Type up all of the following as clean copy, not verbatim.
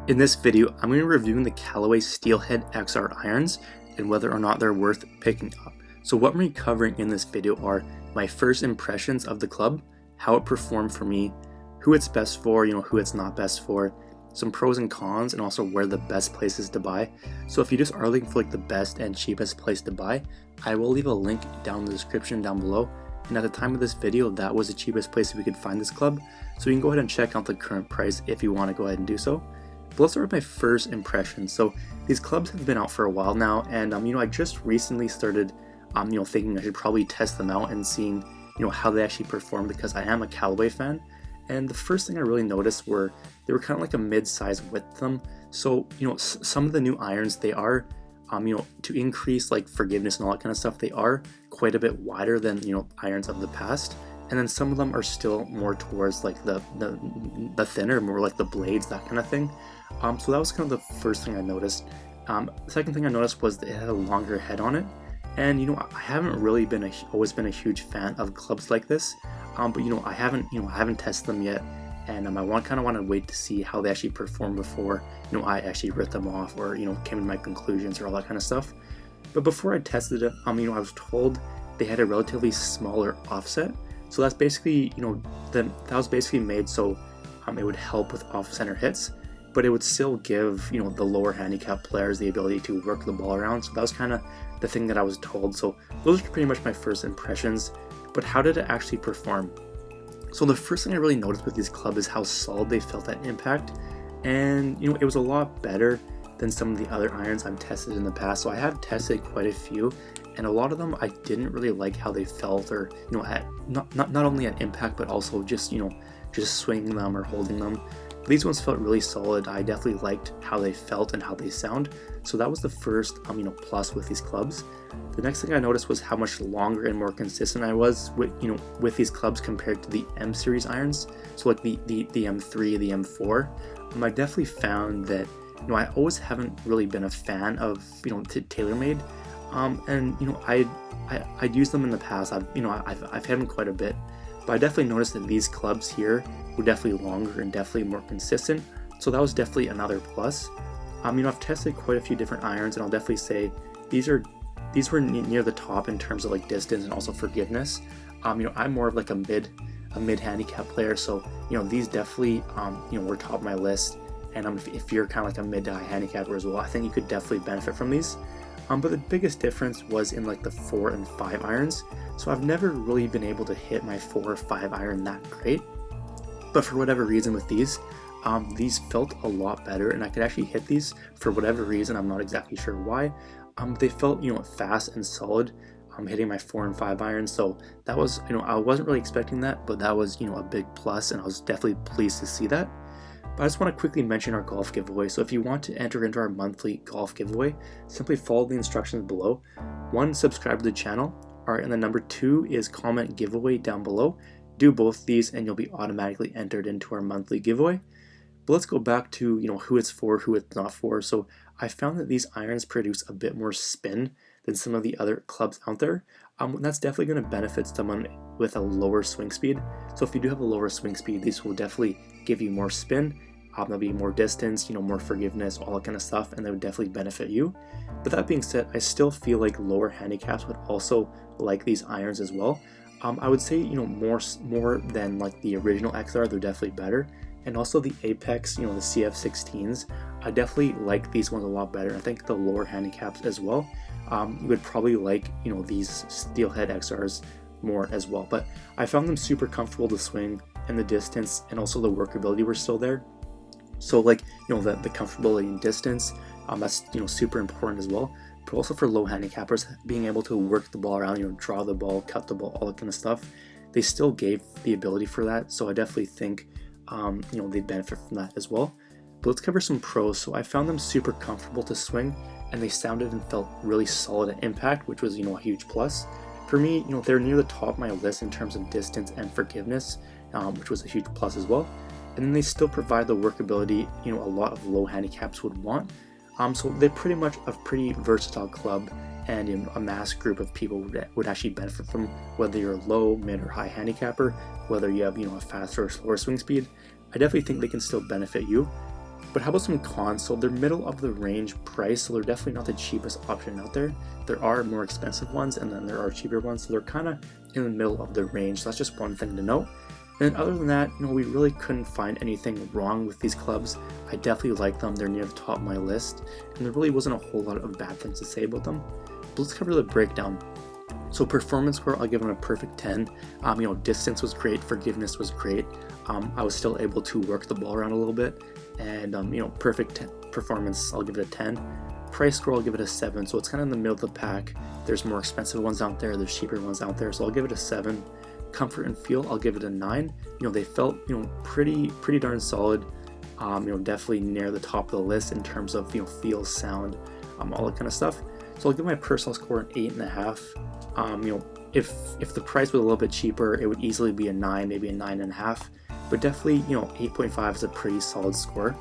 In this video, I'm going to be reviewing the Callaway Steelhead XR irons and whether or not they're worth picking up. So what I'm going to be covering in this video are my first impressions of the club, how it performed for me, who it's best for, who it's not best for, some pros and cons, and also where the best places to buy. So if you just are looking for the best and cheapest place to buy, I will leave a link down in the description down below. And at the time of this video, that was the cheapest place we could find this club. So you can go ahead and check out the current price if you want to go ahead and do so. But let's start with my first impression. So these clubs have been out for a while now, and I just recently started thinking I should probably test them out and seeing how they actually perform, because I am a Callaway fan. And the first thing I really noticed were they were kind of like a mid-size width to them. So some of the new irons, they are to increase forgiveness and all that kind of stuff, they are quite a bit wider than irons of the past. And then some of them are still more towards the thinner, more like the blades, that kind of thing. So that was kind of the first thing I noticed. The second thing I noticed was that it had a longer head on it. And I haven't really always been a huge fan of clubs like this. But I haven't tested them yet, and I want to wait to see how they actually perform before I actually rip them off or came to my conclusions or all that kind of stuff. But before I tested it, I was told they had a relatively smaller offset. So that's basically that was basically made so it would help with off-center hits, but it would still give the lower handicap players the ability to work the ball around. So that was kind of the thing that I was told. So those are pretty much my first impressions. But how did it actually perform? So the first thing I really noticed with these clubs is how solid they felt at impact, and it was a lot better than some of the other irons I've tested in the past. So I have tested quite a few, and a lot of them I didn't really like how they felt, or at not only at impact, but also just swinging them or holding them. But these ones felt really solid. I definitely liked how they felt and how they sound. So that was the first plus with these clubs. The next thing I noticed was how much longer and more consistent I was with these clubs compared to the M series irons. So the M3, the M4. I definitely found that I always haven't really been a fan of TaylorMade, and I'd used them in the past. I've had them quite a bit, but I definitely noticed that these clubs here were definitely longer and definitely more consistent. So that was definitely another plus. I've tested quite a few different irons, and I'll definitely say these were near the top in terms of distance and also forgiveness. I'm more of a mid handicap player, so these definitely were top of my list. And if you're kind of a mid to high handicapper as well, I think you could definitely benefit from these. But the biggest difference was in the 4 and 5 irons. So I've never really been able to hit my 4 or 5 iron that great, but for whatever reason with these felt a lot better, and I could actually hit these for whatever reason. I'm not exactly sure why. They felt fast and solid. Hitting my 4 and 5 irons, so that was I wasn't really expecting that, but that was a big plus, and I was definitely pleased to see that. But I just want to quickly mention our golf giveaway. So if you want to enter into our monthly golf giveaway, simply follow the instructions below. 1, subscribe to the channel. Alright, and then number 2 is comment giveaway down below. Do both these and you'll be automatically entered into our monthly giveaway. But let's go back to who it's for, who it's not for. So I found that these irons produce a bit more spin than some of the other clubs out there. That's definitely going to benefit someone with a lower swing speed. So if you do have a lower swing speed, these will definitely give you more spin. There'll be more distance, more forgiveness, all that kind of stuff, and they would definitely benefit you. But that being said, I still feel like lower handicaps would also like these irons as well. I would say more than the original XR, they're definitely better. And also the Apex, the CF16s, I definitely like these ones a lot better. I think the lower handicaps as well, you would probably like these Steelhead XRs more as well. But I found them super comfortable to swing, and the distance and also the workability were still there. So the comfortability and distance, that's super important as well. But also for low handicappers, being able to work the ball around, draw the ball, cut the ball, all that kind of stuff, they still gave the ability for that. So I definitely think they benefit from that as well. But let's cover some pros. So I found them super comfortable to swing, and they sounded and felt really solid at impact, which was a huge plus. For me, they're near the top of my list in terms of distance and forgiveness, which was a huge plus as well. And then they still provide the workability a lot of low handicaps would want. So they're pretty much a pretty versatile club, and a mass group of people would actually benefit from, whether you're a low, mid, or high handicapper, whether you have a faster or slower swing speed. I definitely think they can still benefit you. But how about some cons? So they're middle of the range price, so they're definitely not the cheapest option out there. There are more expensive ones, and then there are cheaper ones, so they're kind of in the middle of the range. So that's just one thing to note. And other than that, we really couldn't find anything wrong with these clubs. I definitely like them. They're near the top of my list, and there really wasn't a whole lot of bad things to say about them. But let's cover the breakdown. So performance score, I'll give them a perfect 10. Distance was great, forgiveness was great. I was still able to work the ball around a little bit, and perfect performance, I'll give it a 10. Price score, I'll give it a 7. So it's kind of in the middle of the pack. There's more expensive ones out there, there's cheaper ones out there, so I'll give it a 7. Comfort and feel, I'll give it a 9. They felt pretty darn solid. Definitely near the top of the list in terms of feel, sound, all that kind of stuff. So I'll give my personal score an 8.5. If the price was a little bit cheaper, it would easily be a 9, maybe a 9.5. But definitely 8.5 is a pretty solid score.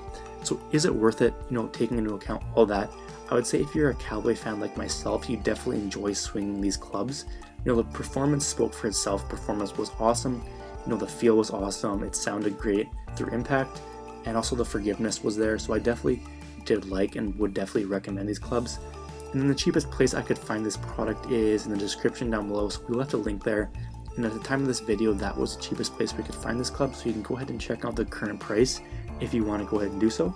So is it worth it? Taking into account all that, I would say if you're a Callaway fan like myself, you definitely enjoy swinging these clubs. The performance spoke for itself. Performance was awesome. The feel was awesome. It sounded great through impact, and also the forgiveness was there. So I definitely did like and would definitely recommend these clubs. And then the cheapest place I could find this product is in the description down below. So we left a link there. And at the time of this video, that was the cheapest place we could find this club. So you can go ahead and check out the current price if you want to go ahead and do so.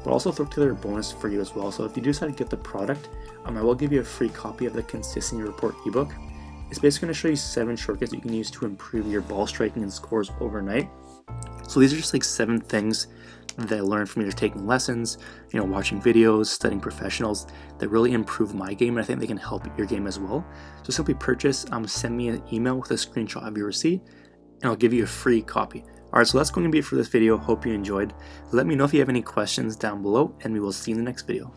But also throw together a bonus for you as well. So if you do decide to get the product, I will give you a free copy of the Consistency Report ebook. It's basically going to show you 7 shortcuts you can use to improve your ball striking and scores overnight. So these are just like 7 things that I learned from either taking lessons, watching videos, studying professionals that really improve my game, and I think they can help your game as well. So simply purchase, send me an email with a screenshot of your receipt, and I'll give you a free copy. Alright, so that's going to be it for this video. Hope you enjoyed. Let me know if you have any questions down below, and we will see you in the next video.